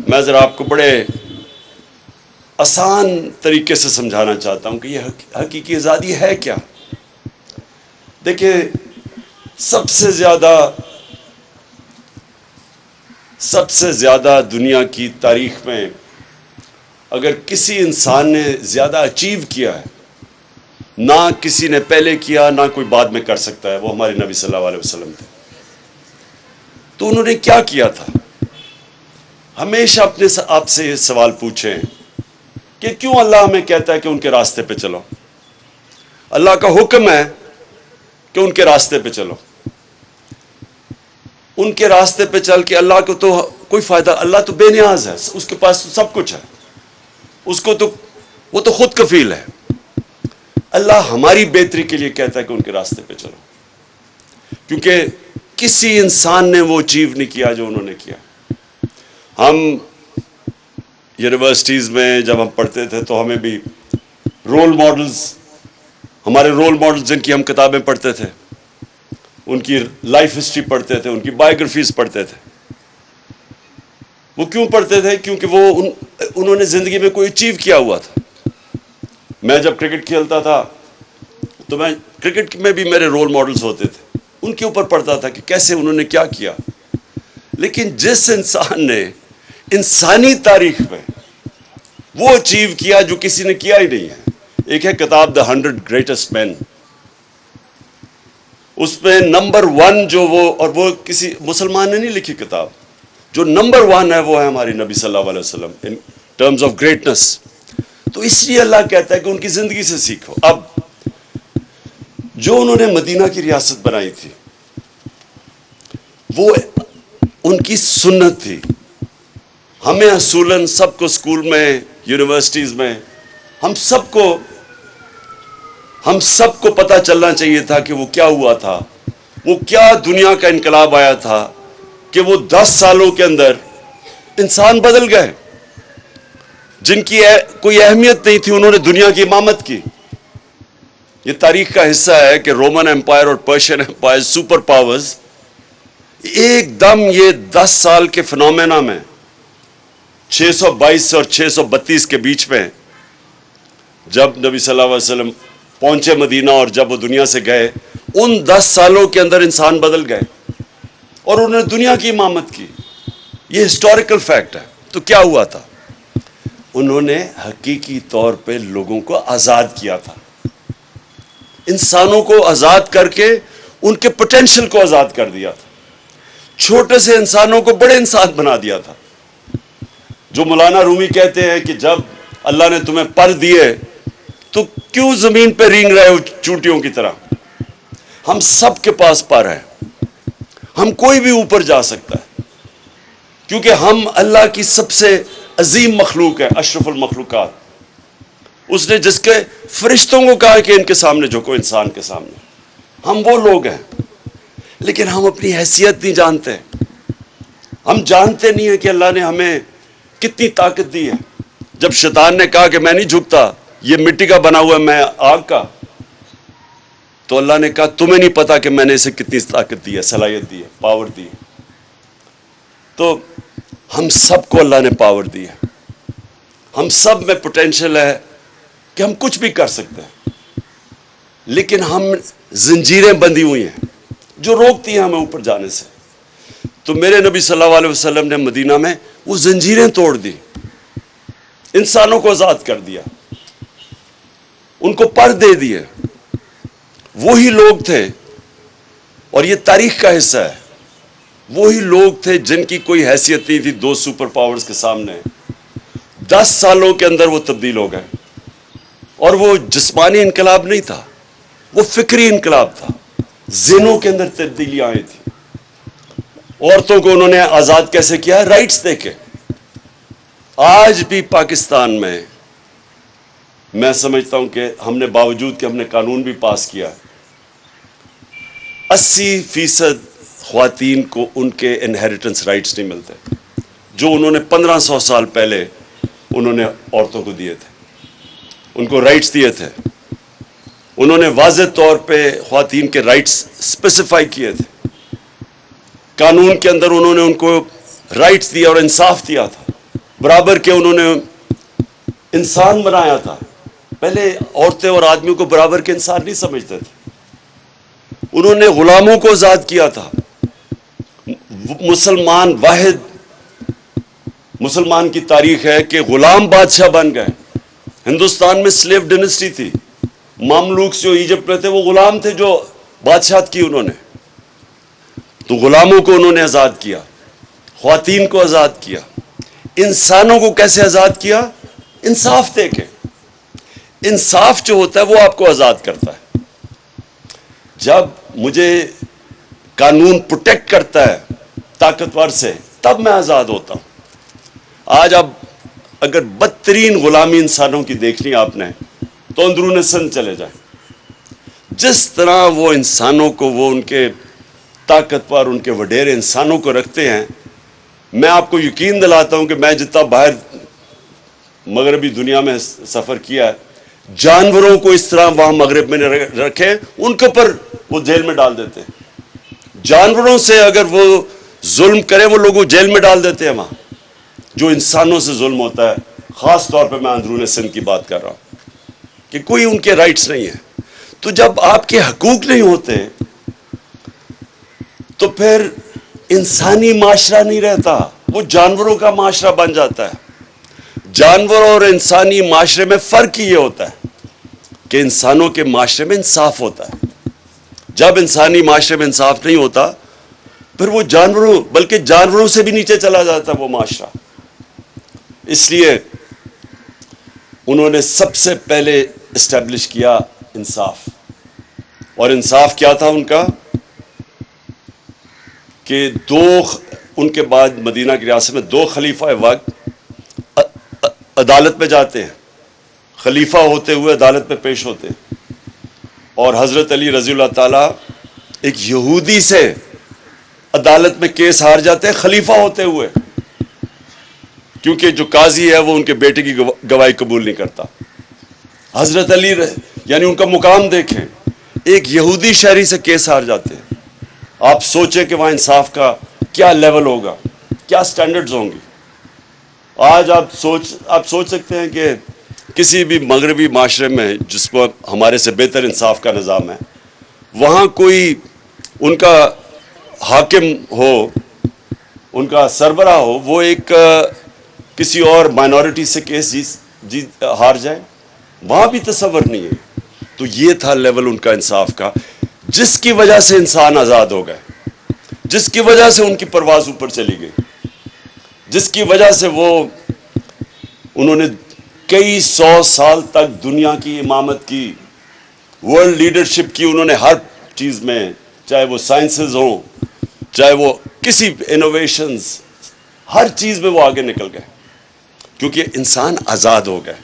میں ذرا آپ کو بڑے آسان طریقے سے سمجھانا چاہتا ہوں کہ یہ حقیقی آزادی ہے کیا. دیکھیں، سب سے زیادہ دنیا کی تاریخ میں اگر کسی انسان نے زیادہ اچیو کیا ہے، نہ کسی نے پہلے کیا نہ کوئی بعد میں کر سکتا ہے، وہ ہمارے نبی صلی اللہ علیہ وسلم تھے. تو انہوں نے کیا کیا تھا؟ ہمیشہ اپنے آپ سے یہ سوال پوچھیں کہ کیوں اللہ ہمیں کہتا ہے کہ ان کے راستے پہ چلو؟ اللہ کا حکم ہے کہ ان کے راستے پہ چلو. ان کے راستے پہ چل کے اللہ کو تو کوئی فائدہ، اللہ تو بے نیاز ہے، اس کے پاس تو سب کچھ ہے، اس کو تو وہ تو خود کفیل ہے. اللہ ہماری بہتری کے لیے کہتا ہے کہ ان کے راستے پہ چلو، کیونکہ کسی انسان نے وہ اچیو نہیں کیا جو انہوں نے کیا. ہم یونیورسٹیز میں جب ہم پڑھتے تھے تو ہمیں بھی ہمارے رول ماڈلز جن کی ہم کتابیں پڑھتے تھے، ان کی لائف ہسٹری پڑھتے تھے، ان کی بایوگرافیز پڑھتے تھے. وہ کیوں پڑھتے تھے؟ کیونکہ انہوں نے زندگی میں کوئی اچیو کیا ہوا تھا. میں جب کرکٹ کھیلتا تھا تو کرکٹ میں بھی میرے رول ماڈلز ہوتے تھے، ان کے اوپر پڑھتا تھا کہ کیسے انہوں نے کیا کیا. لیکن جس انسان نے انسانی تاریخ میں وہ اچیو کیا جو کسی نے کیا ہی نہیں ہے، ایک ہے کتاب دا 100 گریٹسٹ مین. اس میں نمبر 1 جو وہ کسی مسلمان نے نہیں لکھی کتاب، جو نمبر 1 ہے وہ ہے ہماری نبی صلی اللہ علیہ وسلم ان ٹرمز آف گریٹنس. تو اس لیے اللہ کہتا ہے کہ ان کی زندگی سے سیکھو. اب جو انہوں نے مدینہ کی ریاست بنائی تھی وہ ان کی سنت تھی. ہمیں اصولاً سب کو اسکول میں، یونیورسٹیز میں، ہم سب کو پتہ چلنا چاہیے تھا کہ وہ کیا ہوا تھا، وہ کیا دنیا کا انقلاب آیا تھا کہ وہ 10 سالوں کے اندر انسان بدل گئے. جن کی کوئی اہمیت نہیں تھی انہوں نے دنیا کی امامت کی. یہ تاریخ کا حصہ ہے کہ رومن امپائر اور پرشین امپائر، سپر پاورز، ایک دم یہ 10 سال کے فنومینا میں 622 اور 632 کے بیچ میں جب نبی صلی اللہ علیہ وسلم پہنچے مدینہ اور جب وہ دنیا سے گئے، ان 10 سالوں کے اندر انسان بدل گئے اور انہوں نے دنیا کی امامت کی. یہ ہسٹوریکل فیکٹ ہے. تو کیا ہوا تھا؟ انہوں نے حقیقی طور پہ لوگوں کو آزاد کیا تھا، انسانوں کو آزاد کر کے ان کے پوٹینشل کو آزاد کر دیا تھا. چھوٹے سے انسانوں کو بڑے انسان بنا دیا تھا. جو مولانا رومی کہتے ہیں کہ جب اللہ نے تمہیں پر دیے تو کیوں زمین پہ رینگ رہے ہو چونٹیوں کی طرح؟ ہم سب کے پاس پر ہے، ہم کوئی بھی اوپر جا سکتا ہے، کیونکہ ہم اللہ کی سب سے عظیم مخلوق ہے، اشرف المخلوقات. اس نے جس کے فرشتوں کو کہا کہ ان کے سامنے جھکو، انسان کے سامنے. ہم وہ لوگ ہیں، لیکن ہم اپنی حیثیت نہیں جانتے. ہم جانتے نہیں ہیں کہ اللہ نے ہمیں کتنی طاقت دی ہے. جب شیطان نے کہا کہ میں نہیں جھکتا، یہ مٹی کا بنا ہوا ہے، میں آگ کا، تو اللہ نے کہا تمہیں نہیں پتا کہ میں نے اسے کتنی طاقت دی ہے، صلاحیت دی ہے، پاور دی ہے. تو ہم سب کو اللہ نے پاور دی ہے. ہم سب میں پوٹینشل ہے کہ ہم کچھ بھی کر سکتے ہیں، لیکن ہم زنجیریں بندھی ہوئی ہیں جو روکتی ہیں ہمیں اوپر جانے سے. تو میرے نبی صلی اللہ علیہ وسلم نے مدینہ میں وہ زنجیریں توڑ دی، انسانوں کو آزاد کر دیا، ان کو پر دے دیے. وہی لوگ تھے، اور یہ تاریخ کا حصہ ہے، وہی لوگ تھے جن کی کوئی حیثیت نہیں تھی 2 سپر پاورز کے سامنے. 10 سالوں کے اندر وہ تبدیل ہو گئے. اور وہ جسمانی انقلاب نہیں تھا، وہ فکری انقلاب تھا. ذہنوں کے اندر تبدیلیاں آئی تھی. عورتوں کو انہوں نے آزاد کیسے کیا؟ رائٹس دے کے. آج بھی پاکستان میں سمجھتا ہوں کہ ہم نے، باوجود کہ ہم نے قانون بھی پاس کیا، 80% خواتین کو ان کے انہیریٹنس رائٹس نہیں ملتے جو انہوں نے 1500 سال پہلے انہوں نے عورتوں کو دیے تھے. ان کو رائٹس دیے تھے. انہوں نے واضح طور پہ خواتین کے رائٹس اسپیسیفائی کیے تھے. قانون کے اندر انہوں نے ان کو رائٹس دیا اور انصاف دیا تھا. برابر کے انہوں نے انسان بنایا تھا. پہلے عورتیں اور آدمیوں کو برابر کے انسان نہیں سمجھتے تھے. انہوں نے غلاموں کو آزاد کیا تھا. مسلمان واحد مسلمان کی تاریخ ہے کہ غلام بادشاہ بن گئے. ہندوستان میں سلیو ڈینسٹی تھی. مملوک جو ایجپٹ میں تھے وہ غلام تھے جو بادشاہت کی انہوں نے. تو غلاموں کو انہوں نے آزاد کیا, خواتین کو آزاد کیا. انسانوں کو کیسے آزاد کیا؟ انصاف دے کے. انصاف جو ہوتا ہے وہ آپ کو آزاد کرتا ہے. جب مجھے قانون پروٹیکٹ کرتا ہے طاقتور سے, تب میں آزاد ہوتا ہوں. آج اب اگر بدترین غلامی انسانوں کی دیکھنی آپ نے تو اندرون سندھ چلے جائیں. جس طرح وہ انسانوں کو, وہ ان کے طاقتور, ان کے وڈیرے انسانوں کو رکھتے ہیں, میں آپ کو یقین دلاتا ہوں کہ میں جتنا باہر مغربی دنیا میں سفر کیا ہے, جانوروں کو اس طرح وہاں مغرب میں رکھے, ان کے اوپر وہ جیل میں ڈال دیتے ہیں. جانوروں سے اگر وہ ظلم کرے وہ لوگوں جیل میں ڈال دیتے ہیں وہاں. جو انسانوں سے ظلم ہوتا ہے, خاص طور پہ میں اندرون سندھ کی بات کر رہا ہوں, کہ کوئی ان کے رائٹس نہیں ہیں. تو جب آپ کے حقوق نہیں ہوتے تو پھر انسانی معاشرہ نہیں رہتا, وہ جانوروں کا معاشرہ بن جاتا ہے. جانور اور انسانی معاشرے میں فرق یہ ہوتا ہے کہ انسانوں کے معاشرے میں انصاف ہوتا ہے. جب انسانی معاشرے میں انصاف نہیں ہوتا پھر وہ جانوروں, بلکہ جانوروں سے بھی نیچے چلا جاتا ہے وہ معاشرہ. اس لیے انہوں نے سب سے پہلے اسٹیبلش کیا انصاف. اور انصاف کیا تھا ان کا کہ ان کے بعد مدینہ کی ریاست میں 2 خلیفہ وقت عدالت میں جاتے ہیں, خلیفہ ہوتے ہوئے عدالت میں پیش ہوتے ہیں. اور حضرت علی رضی اللہ تعالیٰ ایک یہودی سے عدالت میں کیس ہار جاتے ہیں خلیفہ ہوتے ہوئے, کیونکہ جو قاضی ہے وہ ان کے بیٹے کی گواہی قبول نہیں کرتا. حضرت علی یعنی ان کا مقام دیکھیں, ایک یہودی شہری سے کیس ہار جاتے ہیں. آپ سوچیں کہ وہاں انصاف کا کیا لیول ہوگا, کیا سٹینڈرڈز ہوں گی. آج آپ سوچ سکتے ہیں کہ کسی بھی مغربی معاشرے میں جس کو ہمارے سے بہتر انصاف کا نظام ہے, وہاں کوئی ان کا حاکم ہو, ان کا سربراہ ہو, وہ ایک کسی اور مائنورٹی سے کیس ہار جائے, وہاں بھی تصور نہیں ہے. تو یہ تھا لیول ان کا انصاف کا, جس کی وجہ سے انسان آزاد ہو گئے, جس کی وجہ سے ان کی پرواز اوپر چلی گئی, جس کی وجہ سے انہوں نے کئی 100 سال تک دنیا کی امامت کی, ورلڈ لیڈرشپ کی. انہوں نے ہر چیز میں, چاہے وہ سائنسز ہوں, چاہے وہ کسی انوویشنز, ہر چیز میں وہ آگے نکل گئے, کیونکہ انسان آزاد ہو گئے.